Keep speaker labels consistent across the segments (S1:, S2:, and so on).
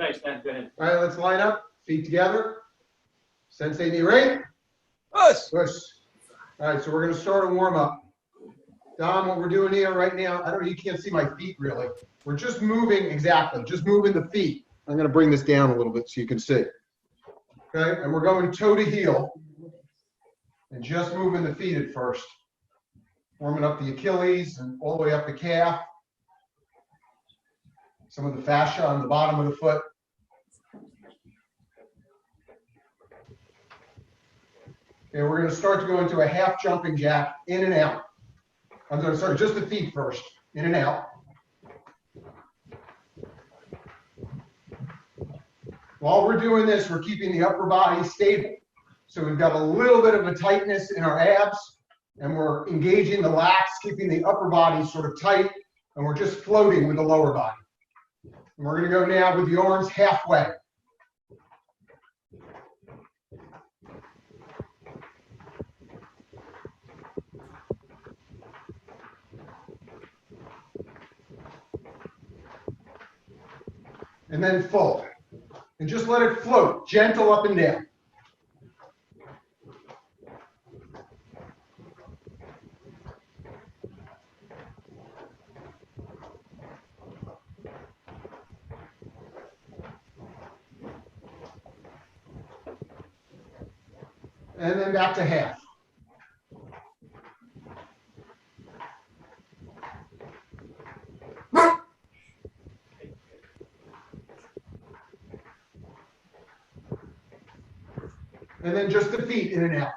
S1: Nice, Dan. Go ahead.
S2: All right, let's line up. Feet together. Sensei knee right.
S3: Push.
S2: Push. All right, so we're going to start a warm up. Dom, what we're doing here right now, I don't know, you can't see my feet really. We're just moving, exactly, just moving the feet. I'm going to bring this down a little bit so you can see. Okay, and we're going toe to heel and just moving the feet at first. Warming up the Achilles and all the way up the calf. Some of the fascia on the bottom of the foot. Okay, we're going to start to go into a half jumping jack, in and out. I'm going to start just the feet first, in and out. While we're doing this, we're keeping the upper body stable. So we've got a little bit of a tightness in our abs, and we're engaging the lats, keeping the upper body sort of tight, and we're just floating with the lower body. And we're going to go now with the arms halfway. And then full. And just let it float, gentle up and down. And then back to half. And then just the feet in and out.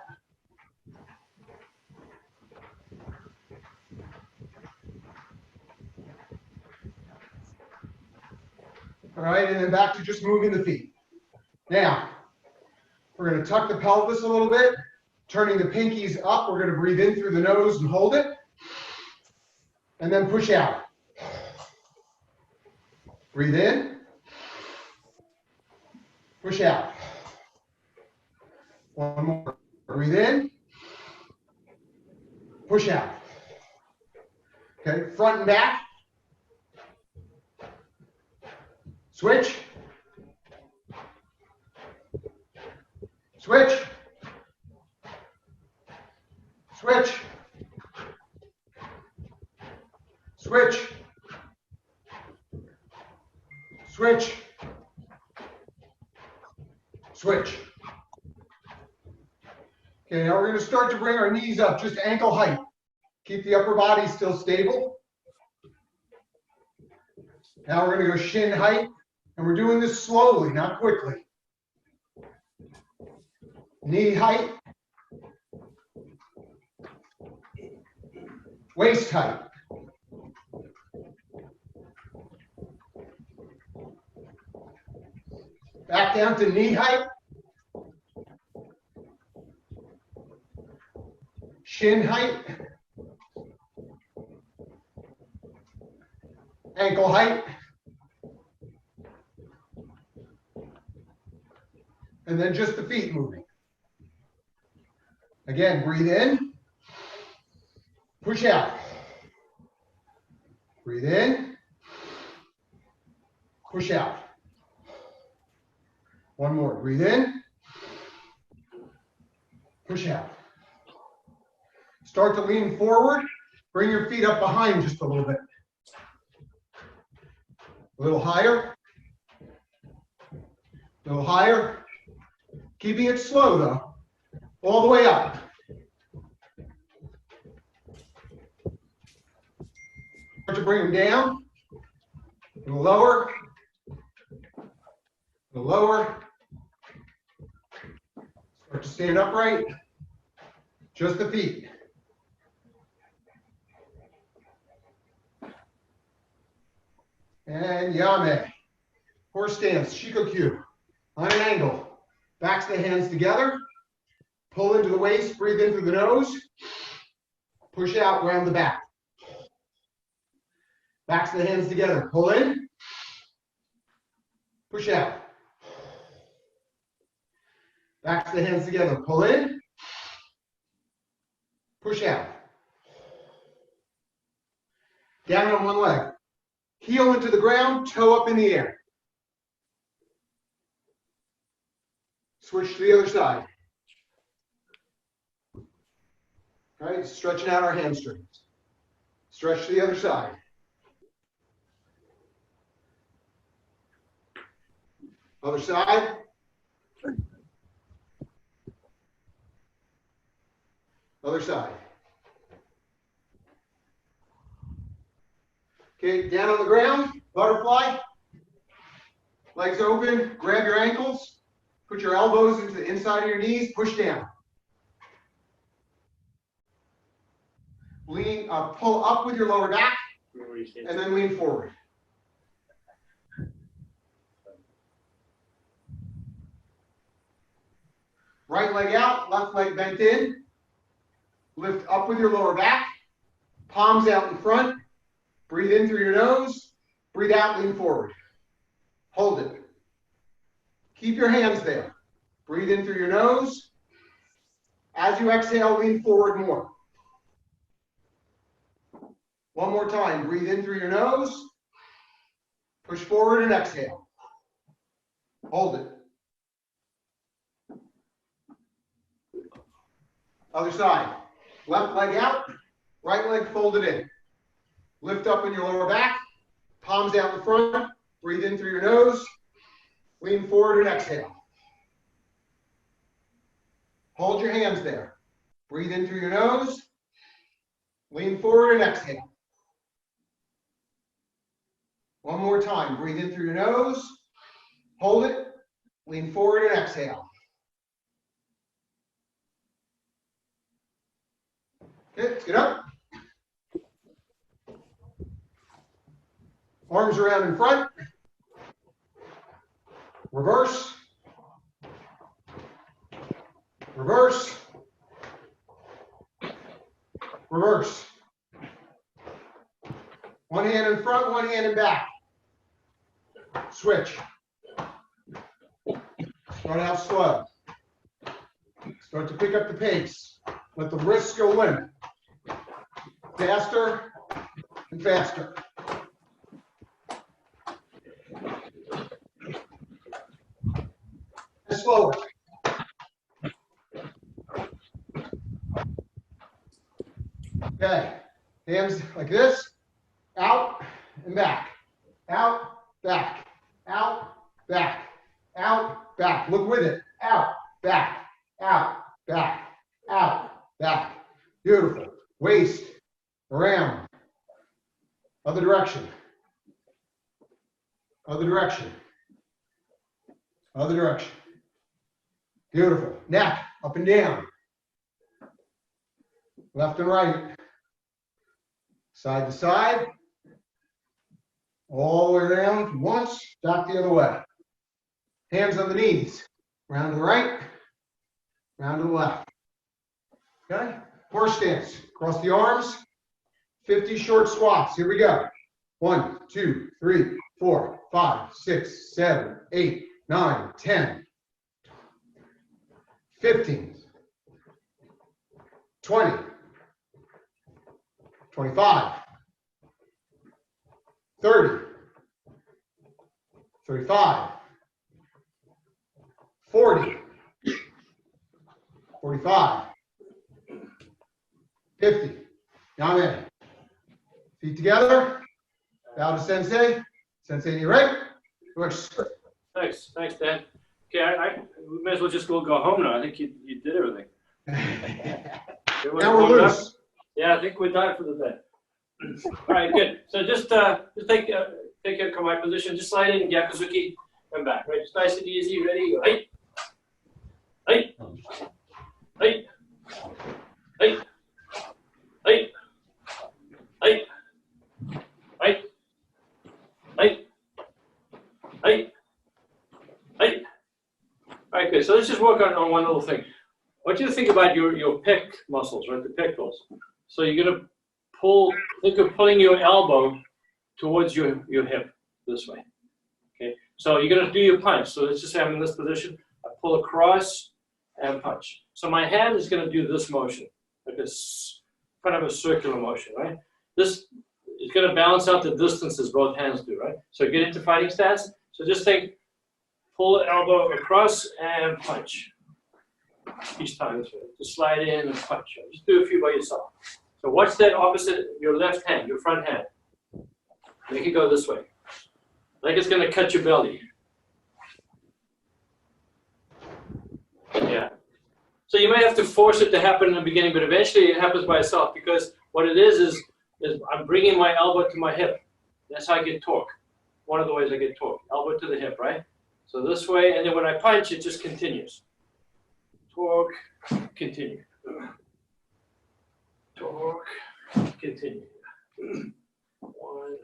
S2: All right, and then back to just moving the feet. Now, we're going to tuck the pelvis a little bit, turning the pinkies up. We're going to breathe in through the nose and hold it. And then push out. Breathe in. Push out. One more. Breathe in. Push out. Okay, front and back. Switch. Switch. Switch. Switch. Switch. Switch. Okay, now we're going to start to bring our knees up, just ankle height. Keep the upper body still stable. Now we're going to go shin height, and we're doing this slowly, not quickly. Knee height. Waist height. Back down to knee height. Shin height. Ankle height. And then just the feet moving. Again, breathe in. Push out. Breathe in. Push out. One more. Breathe in. Push out. Start to lean forward. Bring your feet up behind just a little bit. A little higher. A little higher. Keeping it slow though. All the way up. Start to bring them down. A little lower. A little lower. Start to stand upright. Just the feet. And yame. Horse stance, Shukokai. On an angle. Backs the hands together. Pull into the waist, breathe in through the nose. Push out, round the back. Backs the hands together. Pull in. Push out. Backs the hands together. Pull in. Push out. Down on one leg. Heel into the ground, toe up in the air. Switch to the other side. All right, stretching out our hamstrings. Stretch to the other side. Other side. Other side. Okay, down on the ground, butterfly. Legs open, grab your ankles. Put your elbows into the inside of your knees, push down. Lean, pull up with your lower back, and then lean forward. Right leg out, left leg bent in. Lift up with your lower back, palms out in front. Breathe in through your nose, breathe out, lean forward. Hold it. Keep your hands there. Breathe in through your nose. As you exhale, lean forward more. One more time. Breathe in through your nose. Push forward and exhale. Hold it. Other side. Left leg out, right leg folded in. Lift up in your lower back, palms out in front. Breathe in through your nose. Lean forward and exhale. Hold your hands there. Breathe in through your nose. Lean forward and exhale. One more time. Breathe in through your nose. Hold it. Lean forward and exhale. Okay, let's get up. Arms around in front. Reverse. Reverse. Reverse. One hand in front, one hand in back. Switch. Start out slow. Start to pick up the pace. Let the wrists go limp. Faster and faster. And slower. Okay. Hands like this. Out and back. Out, back. Out, back. Out, back. Look with it. Out, back. Out, back. Out, back. Beautiful. Waist. Around. Other direction. Other direction. Other direction. Beautiful. Neck up and down. Left and right. Side to side. All the way around once. Back the other way. Hands on the knees. Round to the right. Round to the left. Okay? Horse stance. Cross the arms. 50 short squats. Here we go. 1, 2, 3, 4, 5, 6, 7, 8, 9, 10, 15, 20, 25, 30, 35, 40, 45, 50. Now I'm in. Feet together. Bow to sensei. Sensei to your right. Push.
S1: Thanks, Dan. Okay, we may as well just go home now. I think you did everything.
S2: Now we're loose.
S1: Yeah, I think we're done for the day. All right, good. So just take your kawai position. Just slide in Gyakuzuki. Come back. Right, just nice and easy. Ready? Go. Hey, hey, hey, hey, hey, hey. Hey, hey, hey, hey. All right, good. So let's just work on one little thing. I want you to think about your pec muscles, right? The pectorals. So you're going to think of pulling your elbow towards your hip this way. Okay. So you're going to do your punch. So let's just say I'm in this position. I pull across and punch. So my hand is going to do this motion, like this kind of a circular motion, right? This is going to balance out the distances both hands do, right? So get into fighting stance. So just think pull the elbow across and punch. Each time, just slide in and punch. Just do a few by yourself. So watch that opposite, your left hand, your front hand. Make it go this way. Like it's gonna cut your belly. Yeah. So you may have to force it to happen in the beginning, but eventually it happens by itself because what it is I'm bringing my elbow to my hip. That's how I get torque. One of the ways I get torque. Elbow to the hip, right? So this way, and then when I punch, it just continues. Torque, continue. Torque, continue. One.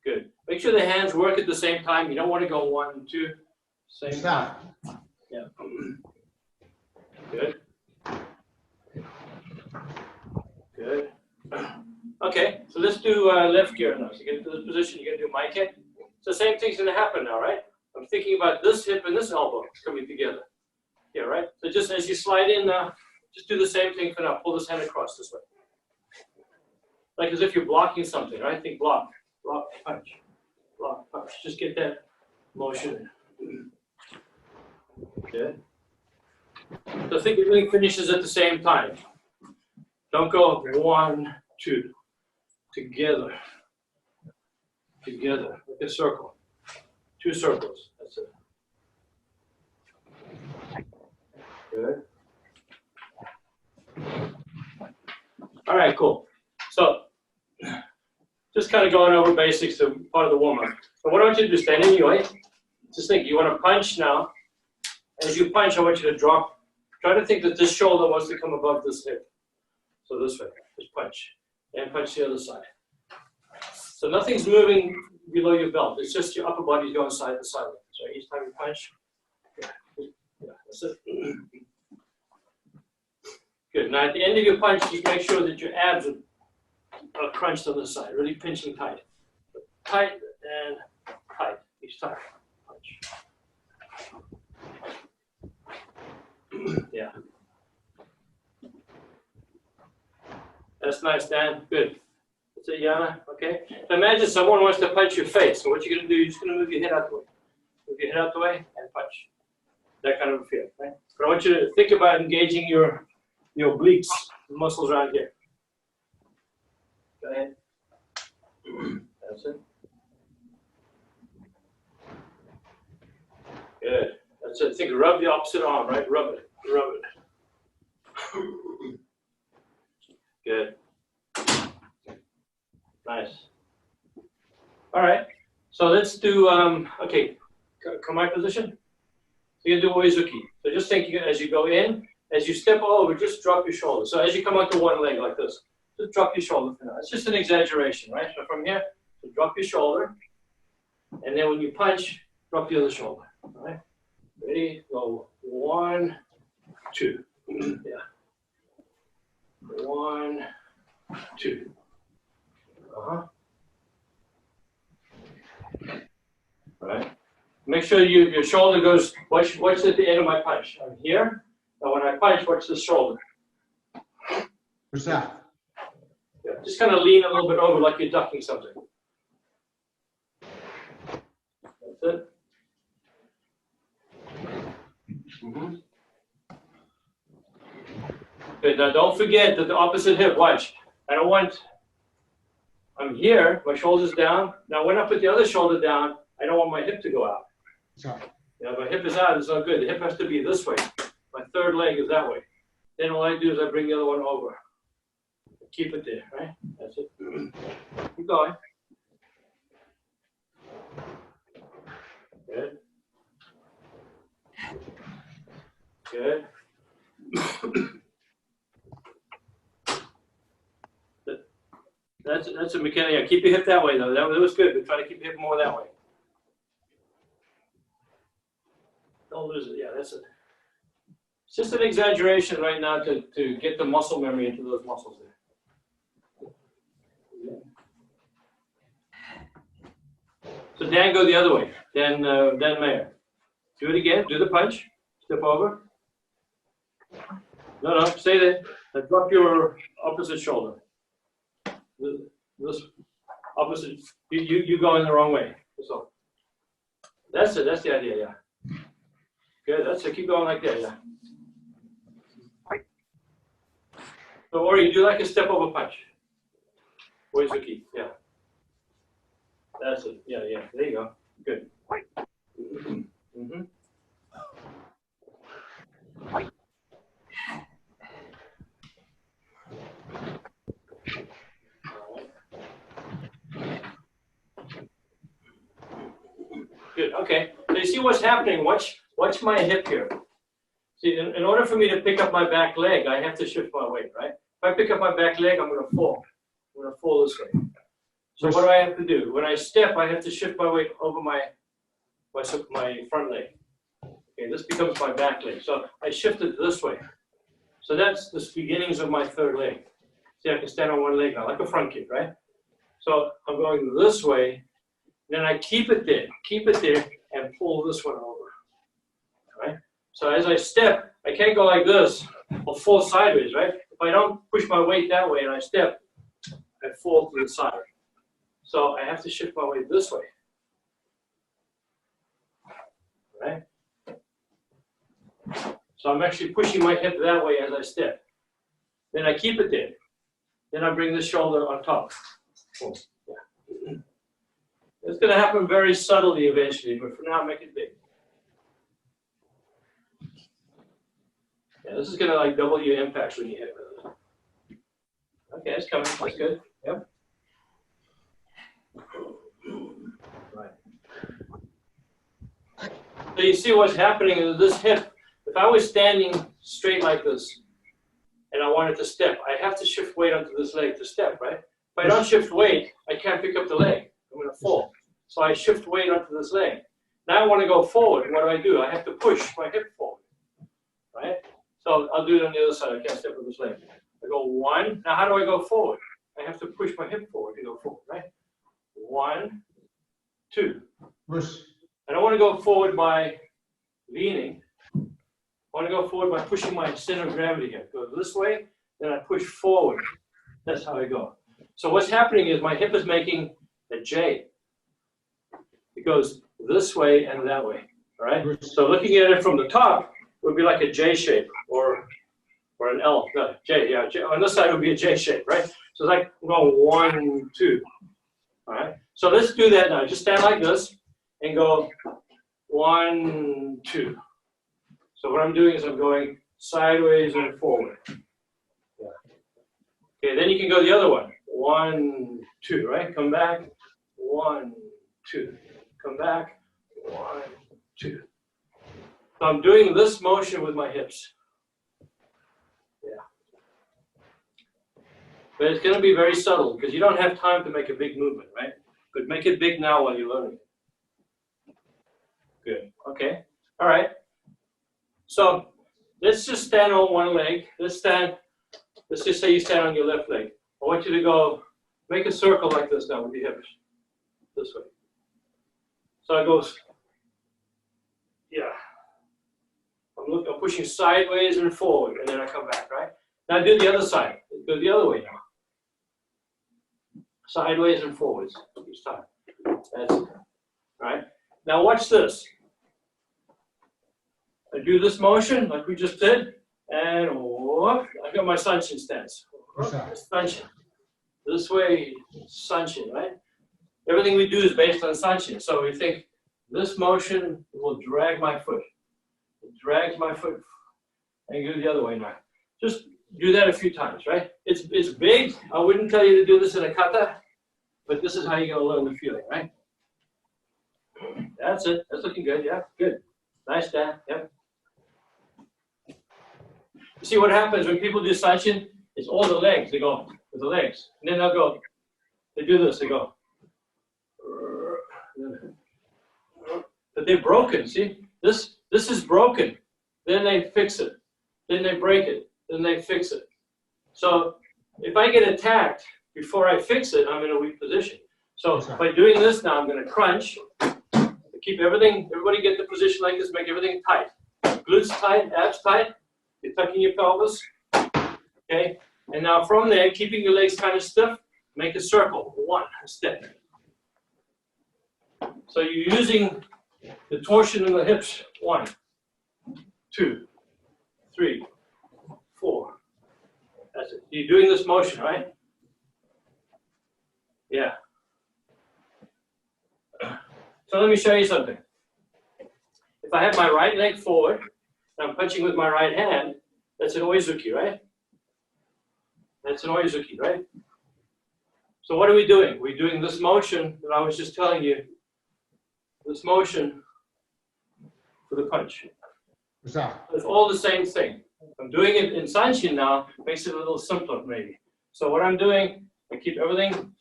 S1: Good. Make sure the hands work at the same time. You don't want to go 1, 2. Same time. Yeah. Good. Good. Okay, so let's do left gear now. So you get into this position, you're going to do Makenna. So the same thing's going to happen now, right? I'm thinking about this hip and this elbow coming together. Yeah, right? So just as you slide in now, just do the same thing for now. Pull this hand across this way. Like as if you're blocking something, right? Think block, block, punch, block, punch. Just get that motion. Good. So think everything finishes at the same time. Don't go 1, 2. Together. Together. Like a circle. 2 circles. That's it. Good. All right, cool. So, just kind of going over basics of part of the warm-up. So what I want you to do, stand in your way. Just think, you want to punch now. As you punch, I want you to drop. Try to think that this shoulder wants to come above this hip. So this way, just punch. And punch the other side. So nothing's moving below your belt. It's just your upper body going side to side. So each time you punch, yeah, that's it. Good. Now at the end of your punch, just make sure that your abs are crunched on the side, really pinching tight. Tight and tight each time. Punch. Yeah. That's nice, Dan. Good. That's it, Yana. Okay. So imagine someone wants to punch your face. So what you're going to do, you're just going to move your head out the way. Move your head out the way and punch. That kind of a feel, right? But I want you to think about engaging your obliques, the muscles around here. Go ahead. That's it. Good. That's it. Think, rub the opposite arm, right? Rub it. Rub it. Good. Nice. All right. So let's do, okay, Kamai position. So you're going to do Oizuki. So just think as you go in, as you step over, just drop your shoulder. So as you come onto one leg like this, just drop your shoulder for now. It's just an exaggeration, right? So from here, so drop your shoulder. And then when you punch, drop the other shoulder. All right? Ready? Go 1, 2. Yeah. 1, 2. All right. Make sure your shoulder goes, watch at the end of my punch. I'm here. Now when I punch, watch the shoulder.
S2: What's that?
S1: Yeah, just kind of lean a little bit over like you're ducking something. That's it. Good. Now don't forget that the opposite hip, watch. I'm here, my shoulder's down. Now when I put the other shoulder down, I don't want my hip to go out.
S2: Sorry.
S1: Yeah, my hip is out, it's not good. The hip has to be this way. My third leg is that way. Then all I do is I bring the other one over. Keep it there, right? That's it. Keep going. Good. Good. That's a Makenna. Yeah, keep your hip that way though. That was good, but try to keep your hip more that way. Don't lose it. Yeah, that's it. It's just an exaggeration right now to get the muscle memory into those muscles there. So Dan, go the other way. Dan Mayer. Do it again. Do the punch. Step over. No, stay there. Now drop your opposite shoulder. This opposite. You go in the wrong way. So that's it. That's the idea. Yeah. Good, that's it. Keep going like that. Yeah. So, or you do like a step over punch. Where's the key? Yeah. That's it. Yeah, yeah. There you go. Good. Mm-hmm. Good. Okay. So you see what's happening? Watch my hip here. See, in order for me to pick up my back leg, I have to shift my weight, right? If I pick up my back leg, I'm going to fall. I'm going to fall this way. So what do I have to do? When I step, I have to shift my weight over my front leg. Okay, this becomes my back leg. So I shift it this way. So that's the beginnings of my third leg. See, I can stand on one leg now, like a front kick, right? So I'm going this way, then I keep it there, and pull this one over. All right? So as I step, I can't go like this or fall sideways, right? If I don't push my weight that way and I step, I fall to the side. So I have to shift my weight this way. All right? So I'm actually pushing my hip that way as I step. Then I keep it there. Then I bring the shoulder on top. Oh, yeah. It's going to happen very subtly eventually, but for now, make it big. Yeah, this is going to like double your impact when you hit with it. Okay, it's coming. That's good. Yep. Right. So you see what's happening is this hip. If I was standing straight like this, and I wanted to step, I have to shift weight onto this leg to step, right? If I don't shift weight, I can't pick up the leg. I'm going to fall. So I shift weight onto this leg. Now I want to go forward. What do? I have to push my hip forward, right? So I'll do it on the other side. I can't step with this leg. I go 1. Now how do I go forward? I have to push my hip forward to go forward, right? 1, 2. I don't want to go forward by leaning. I want to go forward by pushing my center of gravity here. Go this way, then I push forward. That's how I go. So what's happening is my hip is making a J. It goes this way and that way, all right? So looking at it from the top would be like a J shape or an L. No, J, yeah. J. On this side would be a J shape, right? So it's like I'm going 1, 2, all right? So let's do that now. Just stand like this and go 1, 2. So what I'm doing is I'm going sideways and forward. Yeah. Okay, then you can go the other one. 1, 2, right? Come back. 1, 2. Come back. 1, 2. So I'm doing this motion with my hips. Yeah. But it's going to be very subtle because you don't have time to make a big movement, right? But make it big now while you're learning it. Good. Okay. All right. So let's just stand on one leg. Let's just say you stand on your left leg. I want you to go make a circle like this now with your hips. This way. So I go, yeah. I'm pushing sideways and forward, and then I come back, right? Now do the other side. Go the other way now. Sideways and forwards each time. That's it. All right. Now watch this. I do this motion like we just did, and whoop, I've got my sunshin stance. Sunshin. This way, sunshin, right? Everything we do is based on sunshin. So we think this motion will drag my foot. It drags my foot, and go the other way now. Just do that a few times, right? It's big. I wouldn't tell you to do this in a kata, but this is how you're going to learn the feeling, right? That's it. That's looking good. Yeah, good. Nice, Dan. Yep. You see what happens when people do sanshin? It's all the legs. They go with the legs. And then they'll go, they do this, they go. But they're broken, see? This is broken. Then they fix it. Then they break it. Then they fix it. So if I get attacked before I fix it, I'm in a weak position. So by doing this now, I'm going to crunch. Keep everything, everybody get the position like this, make everything tight. Glutes tight, abs tight. You're tucking your pelvis. Okay? And now from there, keeping your legs kind of stiff, make a circle. 1 step. So you're using the torsion in the hips. 1. 2, 3, 4. That's it. You're doing this motion, right? Yeah. So let me show you something. If I have my right leg forward, and I'm punching with my right hand, that's an oizuki, right? That's an oizuki, right? So what are we doing? We're doing this motion that I was just telling you, this motion for the punch.
S2: What's that?
S1: It's all the same thing. I'm doing it in Sanshin now, makes it a little simpler maybe. So what I'm doing, I keep everything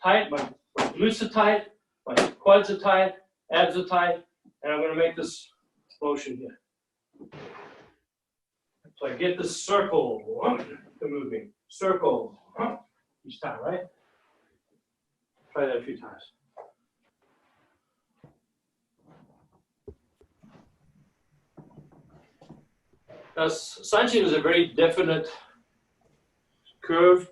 S1: tight, my glutes are tight, my quads are tight, abs are tight, and I'm going to make this motion here. So I get this circle moving, circle each time, right? Try that a few times. Now, Sanshin is a very definite curve.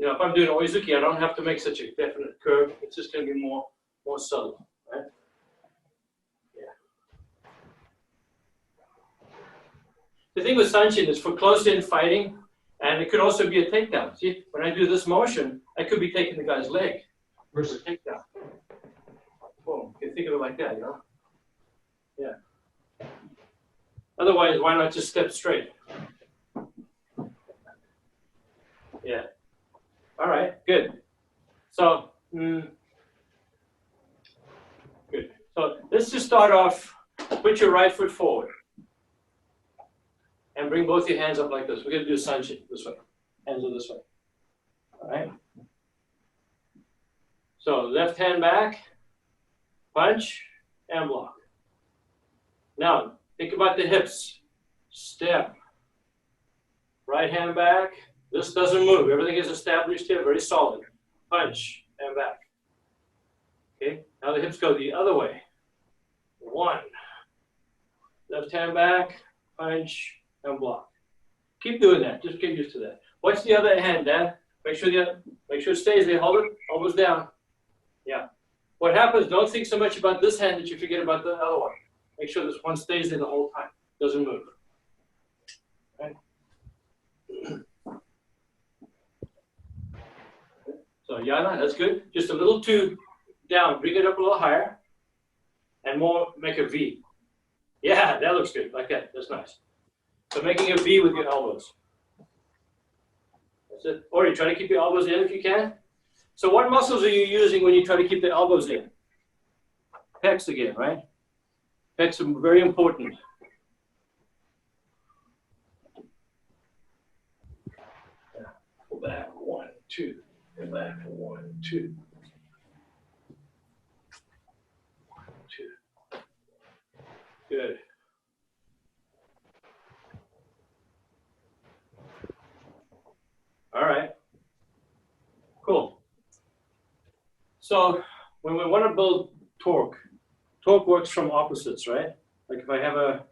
S1: If I'm doing oizuki, I don't have to make such a definite curve. It's just going to be more subtle, right? Yeah. The thing with Sanshin is for close-in fighting, and it could also be a takedown. See, when I do this motion, I could be taking the guy's leg. Where's the takedown? Boom. You can think of it like that, you know? Yeah. Otherwise, why not just step straight? Yeah. All right, good. So, good. So let's just start off, put your right foot forward. And bring both your hands up like this. We're going to do Sanshin this way. Hands are this way. All right? So left hand back, punch, and block. Now, think about the hips. Step. Right hand back. This doesn't move. Everything is established here, very solid. Punch, and back. Okay? Now the hips go the other way. 1. Left hand back, punch, and block. Keep doing that. Just get used to that. Watch the other hand, Dan. Make sure it stays there. Hold it. Elbows down. Yeah. What happens, don't think so much about this hand that you forget about the other one. Make sure this one stays there the whole time. Doesn't move. Okay? So Yana, that's good. Just a little too down. Bring it up a little higher. And more, make a V. Yeah, that looks good. Like that. That's nice. So making a V with your elbows. That's it. Or you try to keep your elbows in if you can. So what muscles are you using when you try to keep the elbows in? Pecs again, right? Pecs are very important. Yeah. Go back. 1, 2. Go back. 1, 2. 2. Good. All right. Cool. So when we want to build torque works from opposites, right? Like if I have a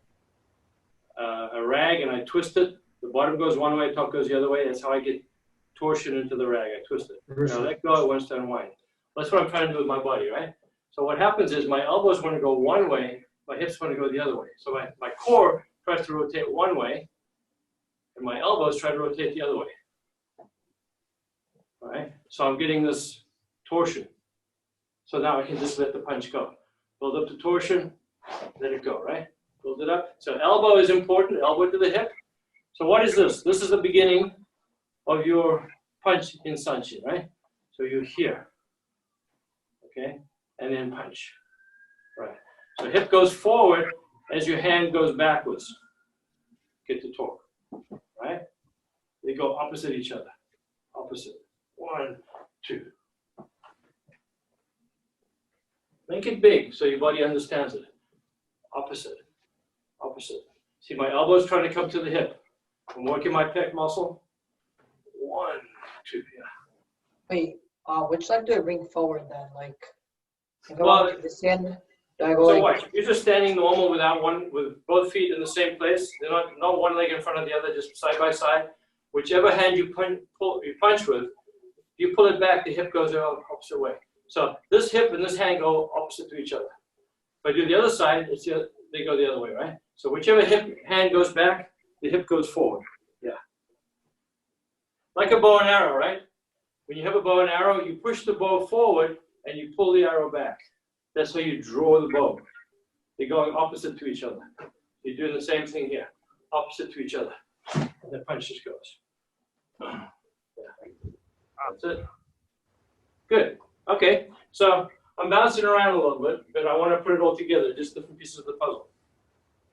S1: rag and I twist it, the bottom goes one way, top goes the other way. That's how I get torsion into the rag. I twist it. Now let go, it wants to unwind. That's what I'm trying to do with my body, right? So what happens is my elbows want to go one way, my hips want to go the other way. So my core tries to rotate one way, and my elbows try to rotate the other way. All right? So I'm getting this torsion. So now I can just let the punch go. Build up the torsion, let it go, right? Build it up. So elbow is important, elbow to the hip. So what is this? This is the beginning of your punch in Sanshin, right? So you're here, okay? And then punch, right? So hip goes forward as your hand goes backwards. Get the torque, right? They go opposite each other, opposite. 1, 2. Make it big so your body understands it. Opposite, opposite. See, my elbow's trying to come to the hip. I'm working my pec muscle. 1, 2, yeah.
S3: Wait, which side do I bring forward then? Like, if I
S1: Well,
S3: want to this end, do I go
S1: So
S3: like?
S1: watch, you're just standing normal with both feet in the same place. They're not one leg in front of the other, just side by side. Whichever hand you punch with, you pull it back, the hip goes the opposite way. So this hip and this hand go opposite to each other. If I do the other side, it's they go the other way, right? So whichever hand goes back, the hip goes forward. Yeah. Like a bow and arrow, right? When you have a bow and arrow, you push the bow forward and you pull the arrow back. That's how you draw the bow. They're going opposite to each other. You're doing the same thing here, opposite to each other. And the punch just goes. Yeah. That's it. Good. Okay. So I'm bouncing around a little bit, but I want to put it all together, just different pieces of the puzzle.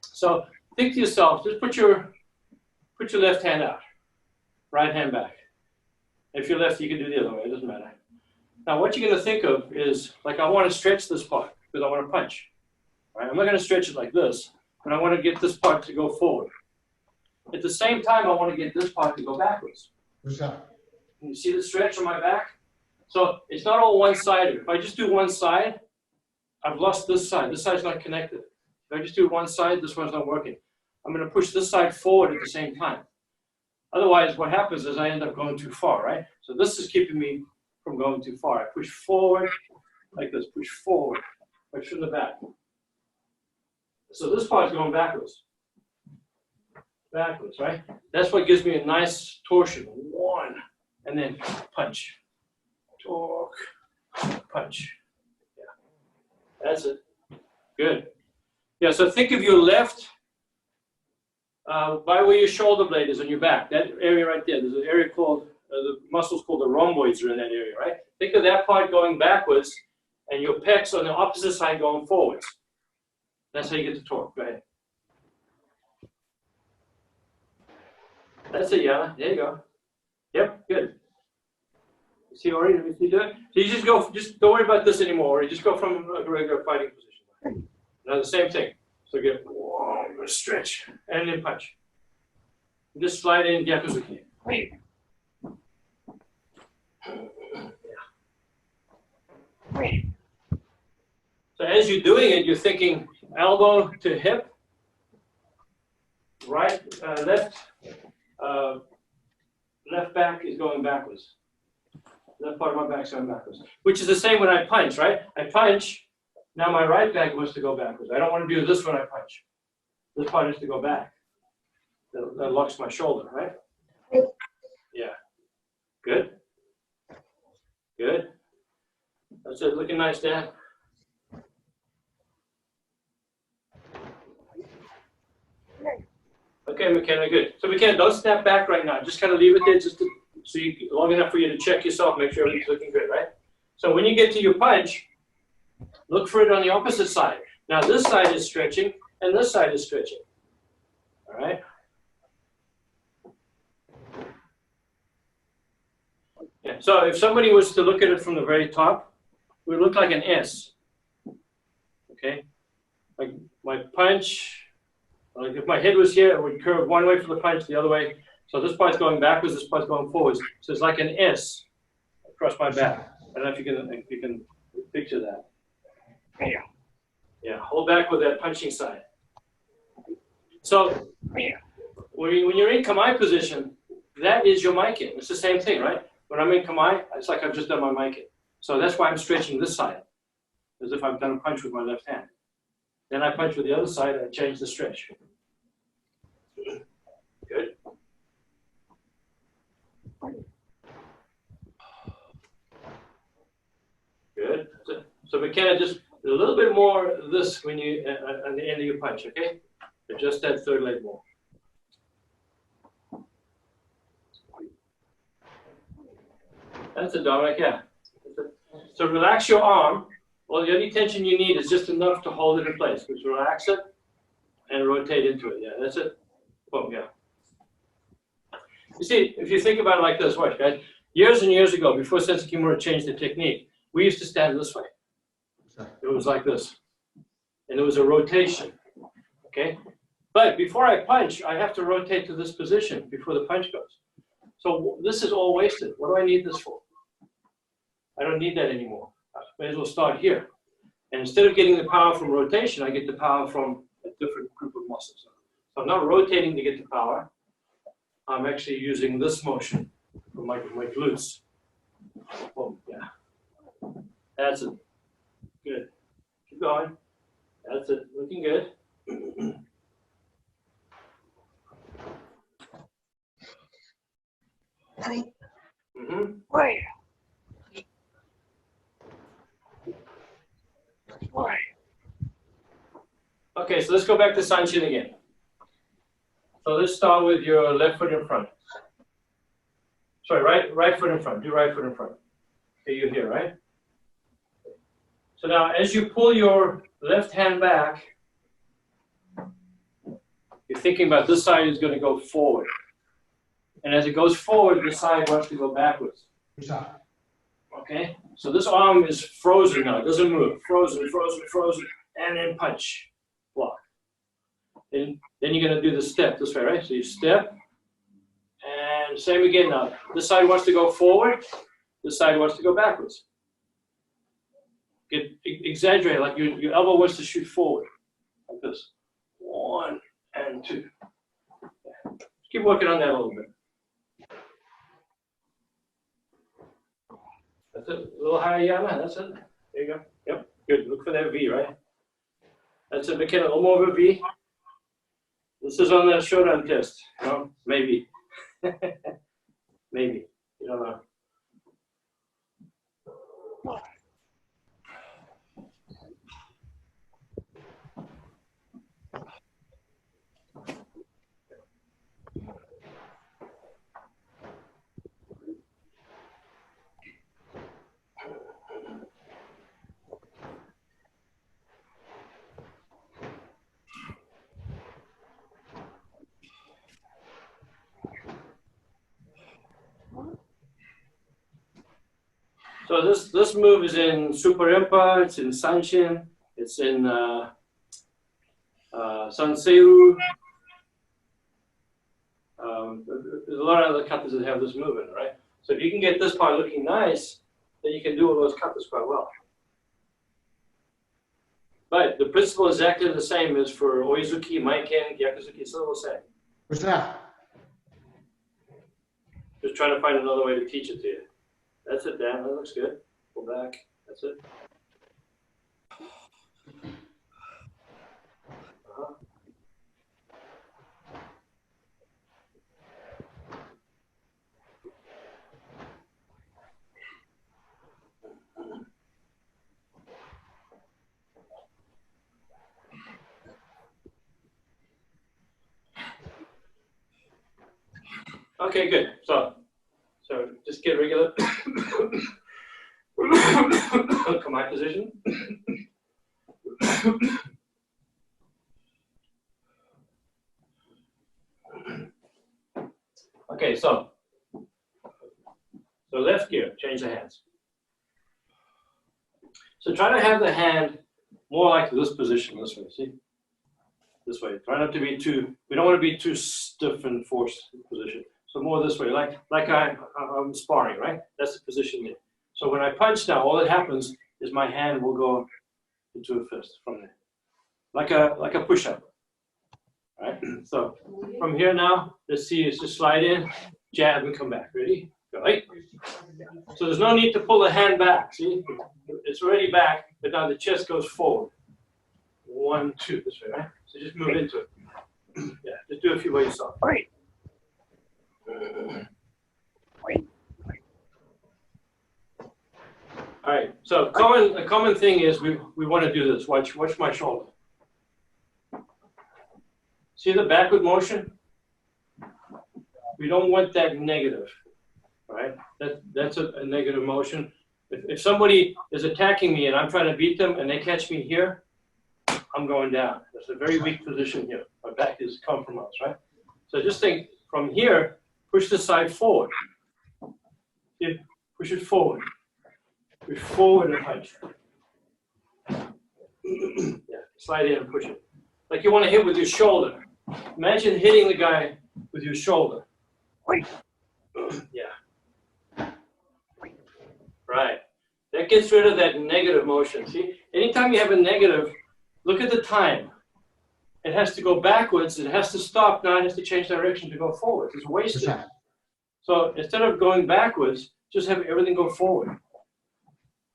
S1: So think to yourself, just put your left hand out, right hand back. If you're left, you can do the other way, it doesn't matter. Now what you're going to think of is, like, I want to stretch this part because I want to punch. Right? I'm not going to stretch it like this, but I want to get this part to go forward. At the same time, I want to get this part to go backwards.
S2: What's that?
S1: Can you see the stretch on my back? So it's not all one-sided. If I just do one side, I've lost this side. This side's not connected. If I just do one side, this one's not working. I'm going to push this side forward at the same time. Otherwise, what happens is I end up going too far, right? So this is keeping me from going too far. I push forward like this, push forward, push from the back. So this part's going backwards. Backwards, right? That's what gives me a nice torsion. One, and then punch. Torque, punch. Yeah, that's it. Good. Yeah, so think of your left by where your shoulder blade is on your back. That area right there. There's an area called, the muscles called the rhomboids are in that area, right? Think of that part going backwards and your pecs on the opposite side going forwards. That's how you get the torque. Go ahead. That's it, Yana. There you go. Yep, good. See already? Let me see do it. So you just don't worry about this anymore. You just go from a regular fighting position. Now the same thing. So get stretch and then punch. And just slide in Gyakuzuki. So as you're doing it, you're thinking elbow to hip, right, left back is going backwards. Left part of my back is going backwards, which is the same when I punch, right? I punch, now my right back wants to go backwards. I don't want to do this when I punch. This part has to go back. That locks my shoulder, right? Yeah. Good. Good. That's it. Looking nice, Dan. Okay, Makenna, good. So Makenna, don't snap back right now. Just kind of leave it there just to, so long enough for you to check yourself, make sure everything's looking good, right? So when you get to your punch, look for it on the opposite side. Now this side is stretching and this side is stretching. All right? Yeah. So if somebody was to look at it from the very top, it would look like an S. Okay? Like my punch, like if my head was here, it would curve one way for the punch, the other way. So this part's going backwards, this part's going forwards. So it's like an S across my back. I don't know if you can picture that. Yeah, hold back with that punching side. So when you're in Kamae position, that is your Maken. It's the same thing, right? When I'm in Kamae, it's like I've just done my Maken. So that's why I'm stretching this side, as if I've done a punch with my left hand. Then I punch with the other side and I change the stretch. Good. Good. So Makenna, just a little bit more of this when you on the end of your punch, okay? Adjust that third leg more. That's it, Dominic. Yeah. So relax your arm. Well, the only tension you need is just enough to hold it in place. Just relax it and rotate into it. Yeah, that's it. Boom, yeah. You see, if you think about it like this, watch, guys. Years and years ago, before Sensei Kimura changed the technique, we used to stand this way. It was like this. And it was a rotation, okay? But before I punch, I have to rotate to this position before the punch goes. So this is all wasted. What do I need this for? I don't need that anymore. I may as well start here. And instead of getting the power from rotation, I get the power from a different group of muscles. So I'm not rotating to get the power. I'm actually using this motion for my glutes. Boom, yeah. That's it. Good. Keep going. That's it. Looking good.
S3: Daddy.
S1: Mm-hmm.
S4: Wait. Wait.
S1: Okay, so let's go back to Sanshin again. So let's start with your left foot in front. Sorry, right foot in front. Do right foot in front. Okay, you're here, right? So now, as you pull your left hand back, you're thinking about this side is going to go forward. And as it goes forward, this side wants to go backwards.
S2: Which side?
S1: Okay? So this arm is frozen now. It doesn't move. Frozen, frozen, frozen. And then punch. Block. Then you're going to do the step this way, right? So you step. And same again now. This side wants to go forward. This side wants to go backwards. Exaggerate, like your elbow wants to shoot forward. Like this. 1 and 2. Yeah. Keep working on that a little bit. That's it. A little higher, Yana. That's it. There you go. Yep. Good. Look for that V, right? That's it. Makenna, a little more of a V. This is on the showdown test. No? Maybe. Maybe. You don't know. So this move is in Super Impa, it's in Sanshin, it's in Sanseiru. There's a lot of other katas that have this move in, right? So if you can get this part looking nice, then you can do all those katas quite well. But the principle is exactly the same as for Oizuki, Makenna, Gyakuzuki, it's all the same.
S2: What's that?
S1: Just trying to find another way to teach it to you. That's it, Dan. That looks good. Pull back. That's it. Okay, good. So just get regular. Come my position. Okay, so left gear, change the hands. So try to have the hand more like this position, this way, see? This way. Try not to be too, we don't want to be too stiff and forced position. So more this way, like I'm sparring, right? That's the position there. So when I punch now, all that happens is my hand will go into a fist from there. Like a push-up. Right? So from here now, let's see, it's just slide in, jab, and come back. Ready? Go. Right? So there's no need to pull the hand back. See? It's already back, but now the chest goes forward. 1, 2, this way, right? So just move into it. Yeah, just do a few by yourself.
S4: Wait.
S1: All right. So a common thing is we want to do this. Watch my shoulder. See the backward motion? We don't want that negative, right? That's a negative motion. If somebody is attacking me and I'm trying to beat them and they catch me here, I'm going down. That's a very weak position here. My back is compromised, right? So just think from here, push the side forward. See? Push it forward. Push forward and punch. Yeah, slide in and push it. Like you want to hit with your shoulder. Imagine hitting the guy with your shoulder.
S4: Wait.
S1: Yeah. Right. That gets rid of that negative motion. See, anytime you have a negative, look at the time. It has to go backwards. It has to stop. Now it has to change direction to go forward. It's wasted. So instead of going backwards, just have everything go forward.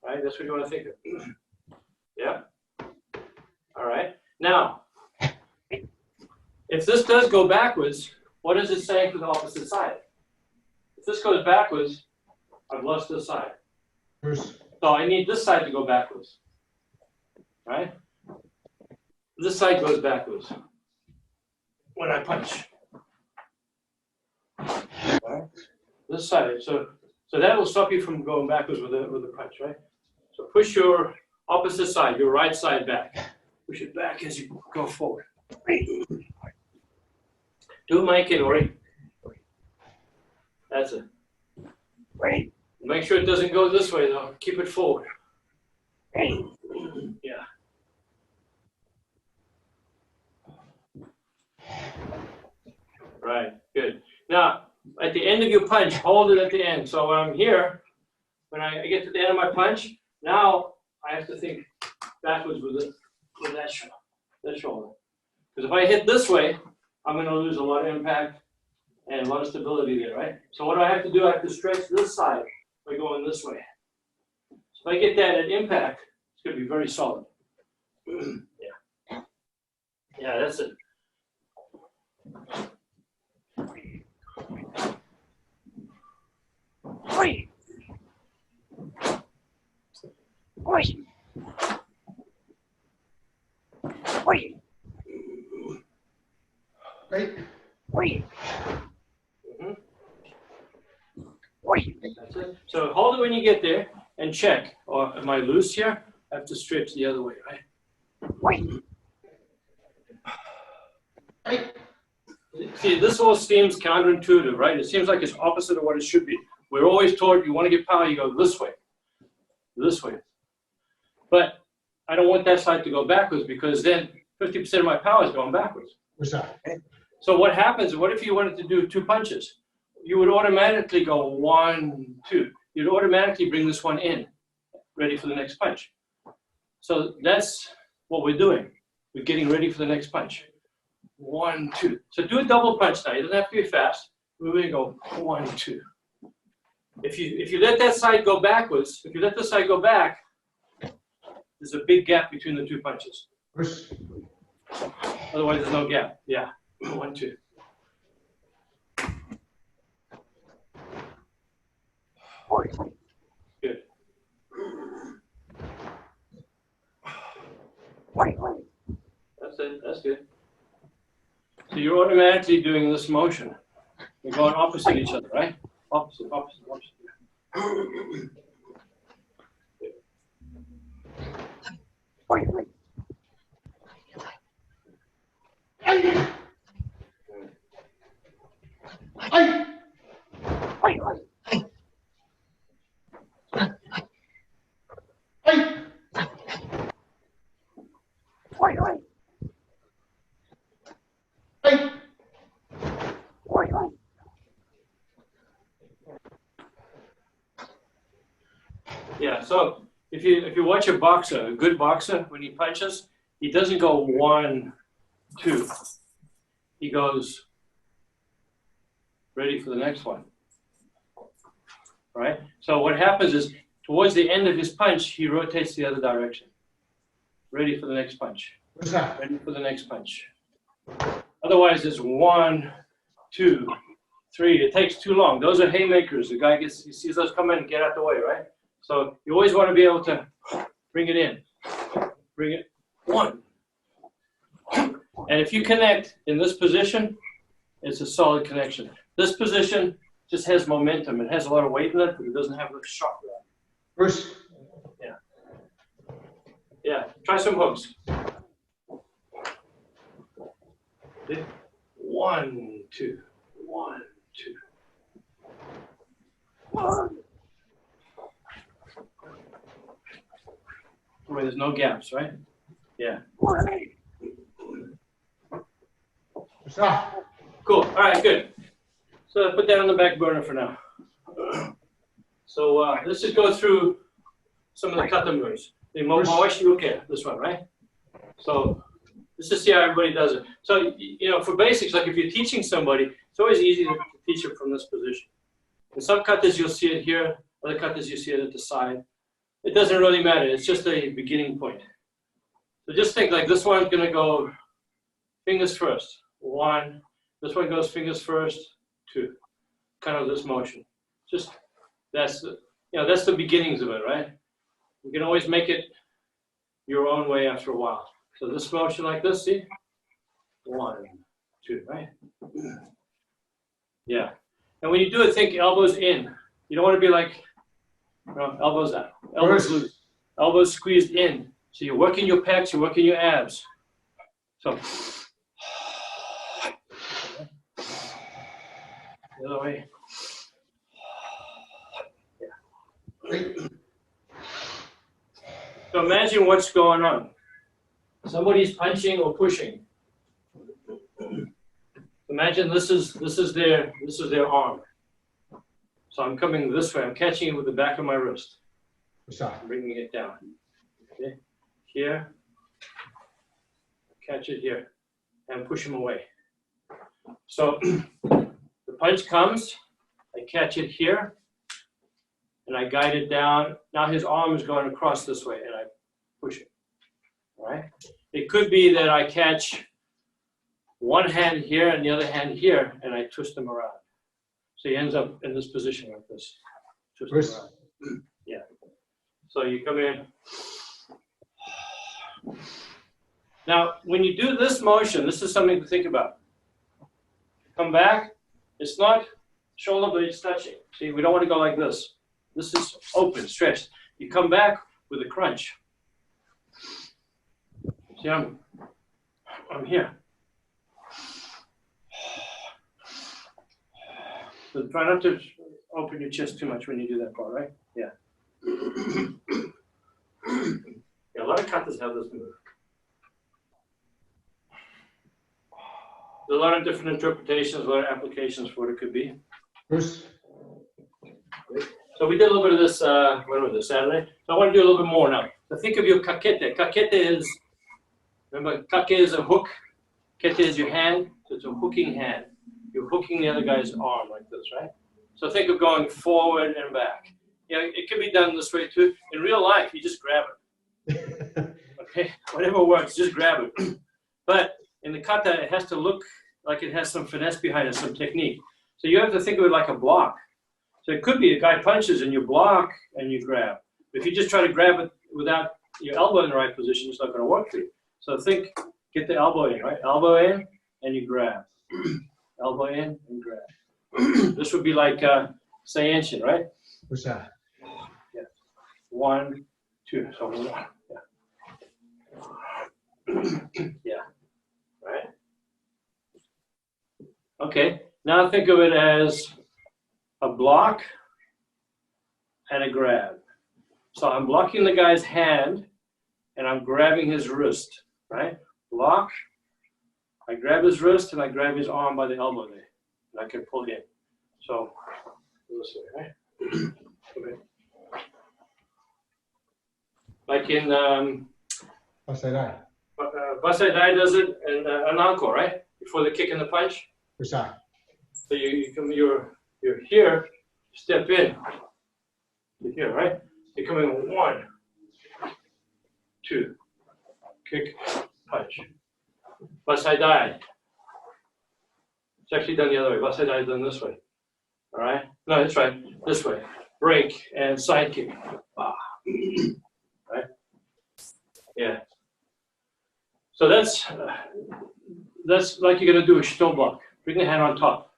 S1: Right? That's what you want to think of. Yeah. All right. Now, if this does go backwards, what does it say for the opposite side? If this goes backwards, I've lost this side.
S2: Bruce.
S1: So I need this side to go backwards, right? This side goes backwards when I punch. Right? This side, so that will stop you from going backwards with a punch, right? So push your opposite side, your right side back. Push it back as you go forward. Do Mike and Ori. That's it. Make sure it doesn't go this way though. Keep it forward. Yeah. Right, good. Now, at the end of your punch, hold it at the end. So when I'm here, when I get to the end of my punch, now I have to think backwards with that shoulder. Because if I hit this way, I'm going to lose a lot of impact and a lot of stability there, right? So what do I have to do? I have to stretch this side by going this way. So if I get that at impact, it's going to be very solid. Yeah. Yeah, that's it.
S4: Oi! Oi! Oi!
S2: Right?
S4: Oi!
S1: Mhm.
S4: Oi!
S1: That's it. So hold it when you get there and check. Or am I loose here? I have to stretch the other way, right?
S4: Oi!
S2: Right?
S1: See, this all seems counterintuitive, right? It seems like it's opposite of what it should be. We're always told you want to get power, you go this way. This way. But I don't want that side to go backwards because then 50% of my power is going backwards.
S2: What's that?
S1: So what happens, what if you wanted to do 2 punches? You would automatically go 1, 2. You'd automatically bring this one in, ready for the next punch. So that's what we're doing. We're getting ready for the next punch. 1, 2. So do a double punch now. It doesn't have to be fast. We're going to go 1, 2. If you let that side go backwards, if you let this side go back, there's a big gap between the 2 punches.
S2: Bruce.
S1: Otherwise, there's no gap. Yeah. 1, 2. Good. That's it. That's good. So you're automatically doing this motion. You're going opposite each other, right? Opposite, opposite, opposite. Yeah, so if you watch a boxer, a good boxer, when he punches, he doesn't go 1, 2. He goes ready for the next one. Right? So what happens is towards the end of his punch, he rotates the other direction. Ready for the next punch.
S2: What's that?
S1: Ready for the next punch. Otherwise, it's 1, 2, 3. It takes too long. Those are haymakers. The guy he sees those come in and get out the way, right? So you always want to be able to bring it in. Bring it. 1. And if you connect in this position, it's a solid connection. This position just has momentum. It has a lot of weight in it, but it doesn't have the shock.
S2: Bruce.
S1: Yeah. Yeah. Try some hooks. 1, 2. 1, 2. Where there's no gaps, right? Yeah.
S2: What's that?
S1: Cool. All right, good. So put that on the back burner for now. So let's just go through some of the kata moves. The Momoshi, this one, right? So let's just see how everybody does it. So, you know, for basics, like if you're teaching somebody, it's always easy to teach it from this position. In some katas, you'll see it here. Other katas, you see it at the side. It doesn't really matter. It's just a beginning point. So just think like this one's going to go fingers first. 1. This one goes fingers first. 2. Kind of this motion. Just, that's the beginnings of it, right? You can always make it your own way after a while. So this motion like this, see? 1, 2, right? Yeah. And when you do it, think elbows in. You don't want to be like, elbows out, elbows loose, elbows squeezed in. So you're working your pecs, you're working your abs. So, the other way.
S2: Great.
S1: So imagine what's going on. Somebody's punching or pushing. Imagine this is their arm. So I'm coming this way. I'm catching it with the back of my wrist. I'm bringing it down. Okay, here. Catch it here, and push him away. So the punch comes. I catch it here, and I guide it down. Now his arm is going across this way, and I push it. All right. It could be that I catch one hand here and the other hand here, and I twist him around. So he ends up in this position like this. Twist him around. Yeah. So you come in. Now, when you do this motion, this is something to think about. Come back. It's not shoulder blades touching. See, we don't want to go like this. This is open, stretched. You come back with a crunch. See, I'm here. So try not to open your chest too much when you do that part, right? Yeah. Yeah, a lot of katas have this move. There's a lot of different interpretations, a lot of applications for what it could be.
S2: Bruce.
S1: So we did a little bit of this, when was it, Saturday? So I want to do a little bit more now. So think of your kakete. Kakete is, remember, kake is a hook. Kete is your hand, so it's a hooking hand. You're hooking the other guy's arm like this, right? So think of going forward and back. Yeah, it can be done this way too. In real life, you just grab it. Okay, whatever works, just grab it. But in the kata, it has to look like it has some finesse behind it, some technique. So you have to think of it like a block. So it could be a guy punches and you block and you grab. If you just try to grab it without your elbow in the right position, it's not going to work for you. So think, get the elbow in, right? Elbow in and you grab. Elbow in and grab. This would be like Seienshin, right?
S2: What's that?
S1: Yeah. 1, 2. So 1. Yeah. Yeah. Right? Okay. Now think of it as a block and a grab. So I'm blocking the guy's hand and I'm grabbing his wrist, right? Block. I grab his wrist and I grab his arm by the elbow there, and I can pull in. So this way, right? Okay. Like in
S2: Basai.
S1: Basai Dai does it in Ananko, right? Before the kick and the punch.
S2: What's that?
S1: So you're here, step in. You're here, right? You're coming 1, 2, kick, punch. Basai Dai. It's actually done the other way. Basai Dai is done this way. All right? No, that's right. This way. Break and side kick. Right? Yeah. So that's like you're going to do a shito block. Bring the hand on top.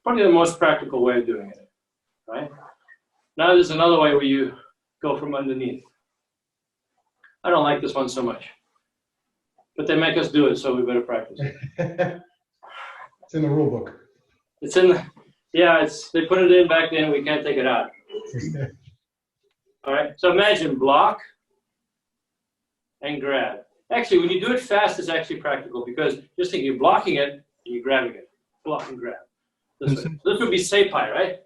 S1: Probably the most practical way of doing it. Right? Now there's another way where you go from underneath. I don't like this one so much. But they make us do it, so we better practice it.
S2: It's in the rule book.
S1: It's in the, yeah, they put it in back then, we can't take it out. All right, so imagine block and grab. Actually, when you do it fast, it's actually practical because just think you're blocking it and you're grabbing it. Block and grab. This way. This would be seipai, right?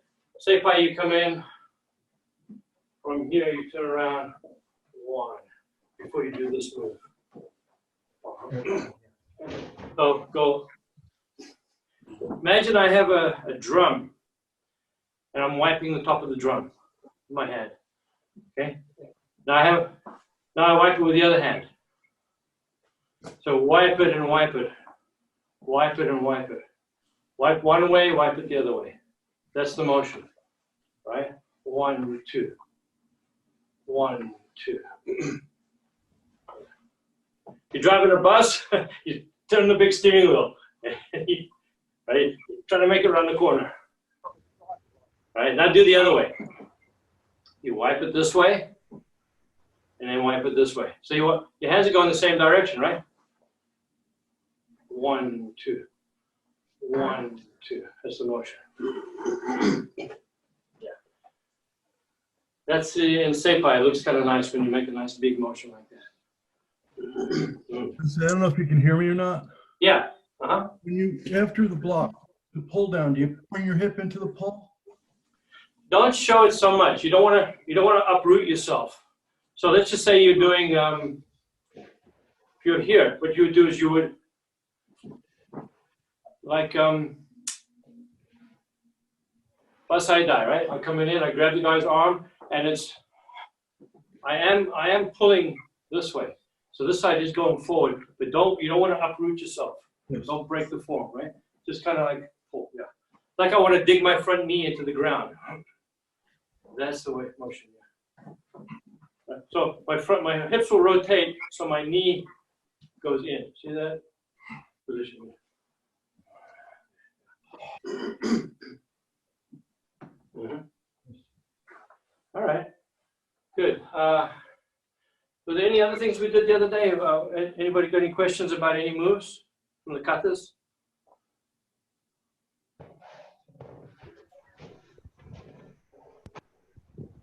S1: Seipai, you come in from here, you turn around 1 before you do this move. So go. Imagine I have a drum and I'm wiping the top of the drum with my hand. Okay? Now I wipe it with the other hand. So wipe it and wipe it. Wipe it and wipe it. Wipe one way, wipe it the other way. That's the motion, right? 1, 2. 1, 2. You're driving a bus, you turn the big steering wheel, right? Trying to make it around the corner. Right? Now do the other way. You wipe it this way, and then wipe it this way. So your hands are going the same direction, right? 1, 2. 1, 2. That's the motion. Yeah. That's in Seipai. It looks kind of nice when you make a nice big motion like that.
S5: I don't know if you can hear me or not.
S1: Yeah.
S5: When you, after the block, the pull down, do you bring your hip into the pull?
S1: Don't show it so much. You don't want to uproot yourself. So let's just say you're doing, if you're here, what you would do is you would, like, Basai Dai, right? I'm coming in, I grab the guy's arm, and it's, I am pulling this way. So this side is going forward, but you don't want to uproot yourself.
S5: Yes.
S1: Don't break the form, right? Just kind of like pull, yeah. Like I want to dig my front knee into the ground. That's the way motion, yeah. So my hips will rotate, so my knee goes in. See that? Position. All right, good. Were there any other things we did the other day? Anybody got any questions about any moves from the katas?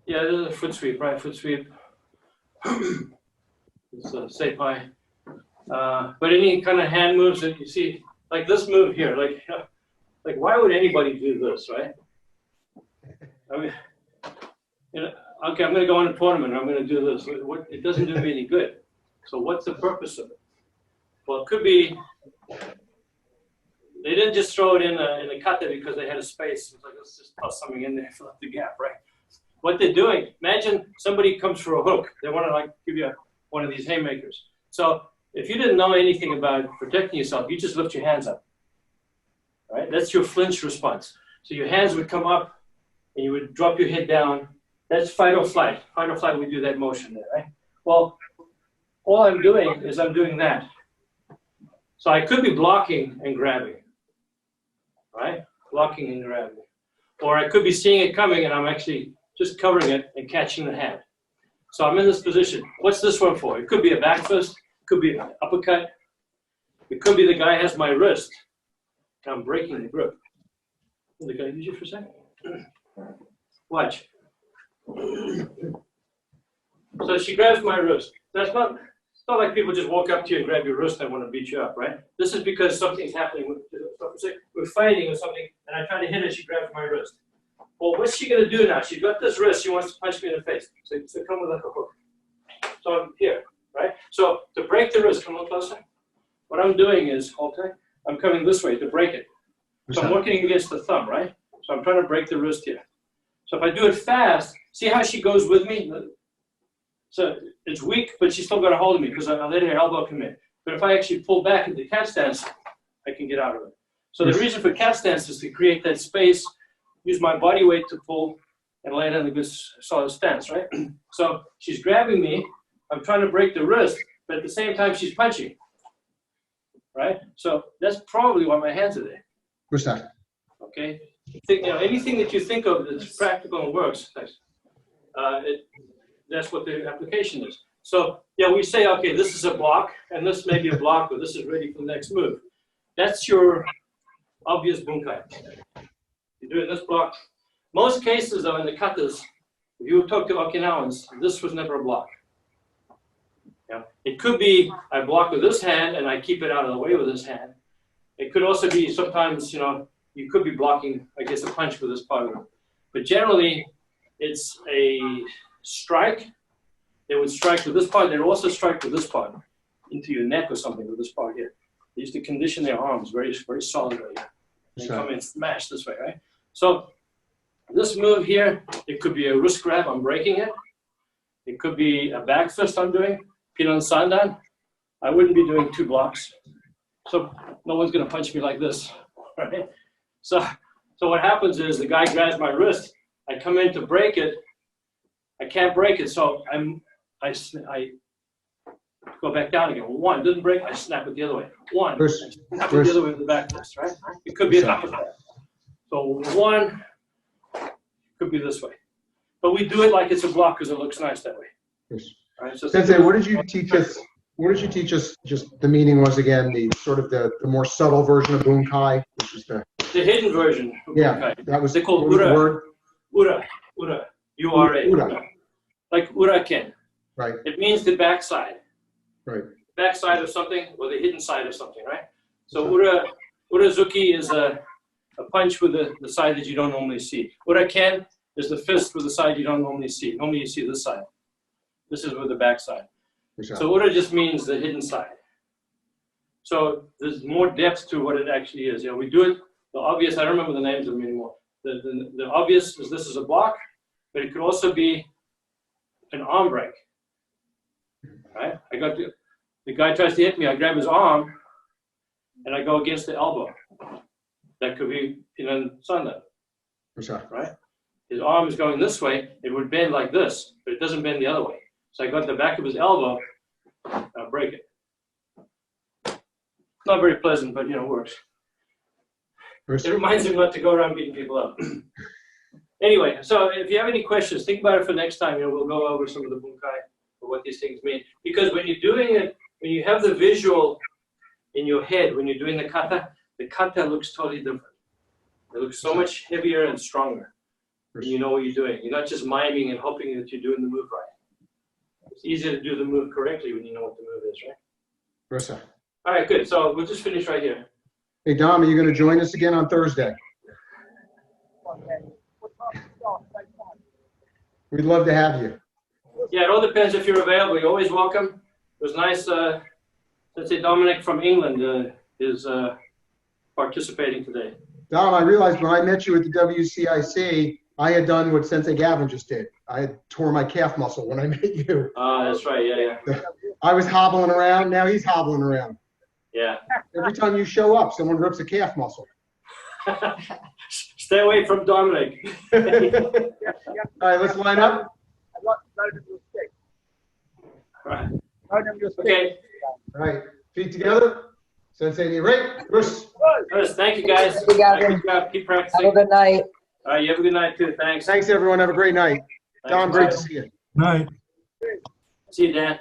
S1: Yeah, this is a foot sweep, right? Foot sweep. It's a Seipai. But any kind of hand moves that you see, like this move here, like why would anybody do this, right? I mean, okay, I'm going to go on a tournament. I'm going to do this. It doesn't do me any good. So what's the purpose of it? Well, it could be they didn't just throw it in the kata because they had a space. It's like, let's just toss something in there, fill up the gap, right? What they're doing, imagine somebody comes for a hook. They want to like give you one of these haymakers. So if you didn't know anything about protecting yourself, you just lift your hands up, right? That's your flinch response. So your hands would come up and you would drop your head down. That's fight or flight. Fight or flight, we do that motion there, right? Well, all I'm doing is I'm doing that. So I could be blocking and grabbing, right? Blocking and grabbing. Or I could be seeing it coming and I'm actually just covering it and catching the hand. So I'm in this position. What's this one for? It could be a back fist. It could be an uppercut. It could be the guy has my wrist. I'm breaking the grip. The guy use you for a second. Watch. So she grabs my wrist. It's not like people just walk up to you and grab your wrist and want to beat you up, right? This is because something's happening. We're fighting or something, and I try to hit her. She grabs my wrist. Well, what's she going to do now? She's got this wrist. She wants to punch me in the face. So come with like a hook. So I'm here, right? So to break the wrist, come a little closer. What I'm doing is, okay, I'm coming this way to break it. So I'm working against the thumb, right? So I'm trying to break the wrist here. So if I do it fast, see how she goes with me? So it's weak, but she's still got a hold of me because I let her elbow come in. But if I actually pull back into cat stance, I can get out of it. So the reason for cat stance is to create that space, use my body weight to pull and land in a good solid stance, right? So she's grabbing me. I'm trying to break the wrist, but at the same time, she's punching, right? So that's probably why my hands are there.
S2: What's that?
S1: Okay? Anything that you think of that's practical and works, that's what the application is. So, yeah, we say, okay, this is a block, and this may be a block, but this is ready for the next move. That's your obvious bunkai. You're doing this block. Most cases, though, in the katas, if you talk to Okinawans, this was never a block. Yeah. It could be I block with this hand, and I keep it out of the way with this hand. It could also be sometimes, you could be blocking, I guess, a punch with this part of it. But generally, it's a strike. They would strike with this part. They would also strike with this part into your neck or something with this part here. They used to condition their arms very, very solidly. They come in and smash this way, right? So this move here, it could be a wrist grab. I'm breaking it. It could be a back fist I'm doing. Pinan Sandan. I wouldn't be doing 2 blocks. So no one's going to punch me like this, right? So So what happens is the guy grabs my wrist. I come in to break it. I can't break it, so I go back down again. One, didn't break, I snap it the other way. One,
S2: Bruce,
S1: I snap it
S2: Bruce.
S1: the other way with the back fist, right? It could be an uppercut. So one, could be this way. But we do it like it's a block because it looks nice that way.
S2: Yes.
S1: All right, so
S2: Sensei, what did you teach us? What did you teach us? Just the meaning was again the sort of the more subtle version of bunkai, which was the
S1: hidden version of
S2: yeah.
S1: bunkai.
S2: That was
S1: They call
S2: what was the
S1: ura.
S2: word?
S1: Ura, U-R-A.
S2: Ura.
S1: Like uraken.
S2: Right.
S1: It means the backside.
S2: Right.
S1: Backside of something or the hidden side of something, right? So urazuki is a punch with the side that you don't normally see. Uraken is the fist with the side you don't normally see. Normally you see this side. This is with the backside. So ura just means the hidden side. So there's more depth to what it actually is. You know, we do it, the obvious, I don't remember the names of them anymore. The obvious is this is a block, but it could also be an arm break. Right? I got the guy tries to hit me, I grab his arm and I go against the elbow. That could be sanda, right? His arm is going this way, it would bend like this, but it doesn't bend the other way. So I got the back of his elbow, I'll break it. Not very pleasant, but works. It reminds him not to go around beating people up. Anyway, so if you have any questions, think about it for next time. We'll go over some of the bunkai or what these things mean. Because when you're doing it, when you have the visual in your head, when you're doing the kata looks totally different. It looks so much heavier and stronger when you know what you're doing. You're not just miming and hoping that you're doing the move right. It's easier to do the move correctly when you know what the move is, right?
S2: Versa.
S1: All right, good. So we'll just finish right here.
S2: Hey, Dom, are you going to join us again on Thursday? We'd love to have you.
S1: Yeah, it all depends if you're available. You're always welcome. It was nice. Sensei Dominic from England is participating today.
S2: Dom, I realized when I met you at the WCIC, I had done what Sensei Gavin just did. I had tore my calf muscle when I met you.
S1: That's right. Yeah.
S2: I was hobbling around. Now he's hobbling around.
S1: Yeah.
S2: Every time you show up, someone rips a calf muscle.
S1: Stay away from Dominic.
S2: All right, let's line up.
S6: I'd like to load him your stick.
S1: All right.
S6: Load him your stick.
S1: Okay.
S2: All right, feet together. Sensei, right? Bruce.
S1: Yes, thank you, guys.
S3: Thank you, Gavin.
S1: Good job. Keep
S3: Have
S1: practicing.
S3: a good night.
S1: All right, you have a good night, too. Thanks.
S2: Thanks, everyone. Have a great night.
S1: Thanks.
S2: Dom, great
S1: Bye.
S2: to see you.
S5: Night.
S1: See you, Dan.